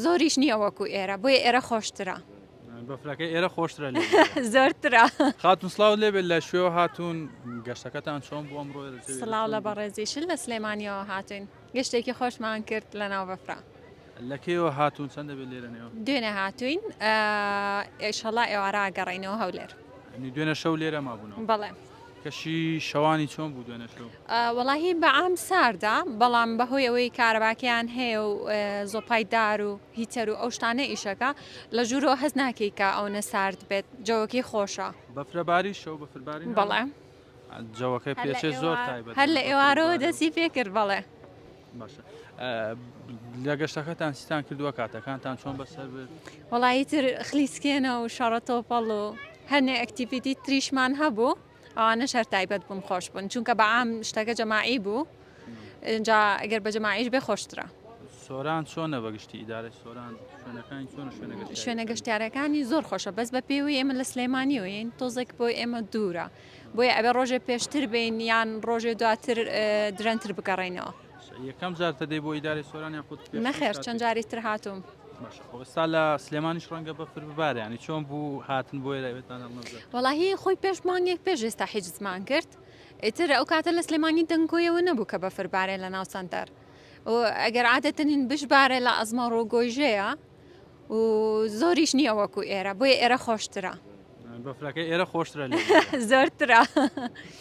زۆریش نییە وەکو ئێرە بۆیە ئێرە خۆشترە بەفرەکەی ئێرە خۆشترە لێ زۆرترە. خاتون سلااو لێبێت لە شوێ هاتوون گەشتەکەتان چۆن بۆ ئەمڕۆ سڵاو لە بەڕێزیشن لە سلێمانیەوە هاتوین گەشتێکی خۆشمان کرد لە ناو بەفرا. لە کێوە هاتوون چەند دەبێت لێرەنەوە دوێنێ هاتوین ئێشەڵا ئێوارا گەڕینەوە هەولێر دوێنە شەو لێرە مابوونەوە بەڵێ کەشی شەوانی چۆن بوو دوێنە شەو وەڵاهی بەعام ساردا بەڵام بەهۆی ئەوەی کارەباکیان هەیە و زۆپای دار و هیتەر و ئەو شتانە ئیشەکە لە ژوورەوە هەز ناکەی کە ئەوە سارد بێت جەوەکی خۆشە بەفرەباری شەو بەفرباری بەڵێ جەوەکەی پێچێ زۆر تایبەت هەر لە ئێوارەوە دەستی پێ کرد بەڵێ باشە لە گەشتەکەتان سیتان کردووە کاتەکانتان چۆن بەسەر بێت وەڵایی تر خلیسکێنە و شەڕەتۆپەڵ و هەرنێ ئەکتیڤیتی تریشمان هەبوو ئەوانە شەر تایبەت بوون خۆش بوون چونکە بەعام شتەکە جەماعی بوو اینجا ئەگەر بە جەماعیش بێ خۆشترە. سۆران چۆنە بەگشتی ئیدارە سۆران شوێنەکانی چۆن شوێنە گەشتیارەکانی زۆر خۆشە بەس بە پێوی ئێمە لە سلێمانی وین تۆزێک بۆی ئێمە دوورە بۆیە ئەبێ ڕۆژێ پێشتر بین یان ڕۆژێ دواتر درەنتر بگەڕێنەوە. یەکەم جارتە دەی بۆ ئیداری سۆران یان خۆت نەخێر چەند جاری تر هاتووم. ئێستا لە سلێمانیش ڕەنگە بەفر ببارە ینی چۆن بوو هاتن بۆ ئێرەوێتان وەڵاهی خۆی پێشمانگێک پێش ئێستا حیجزمان کرد ئیتر ئەو کاتە لە سلێمانی دەنگۆیەوە نەبوو کە بەفربارێ لە ناو سەنتەر ئەگەر عادەتەنین بشبارێ لە ئەزمە ڕۆگۆیژەیە و زۆریش نییە وەکو ئێرە بۆیە ئێرە خۆشترە بەفرەکەی ئێرە خۆشترە لێ زۆرترە.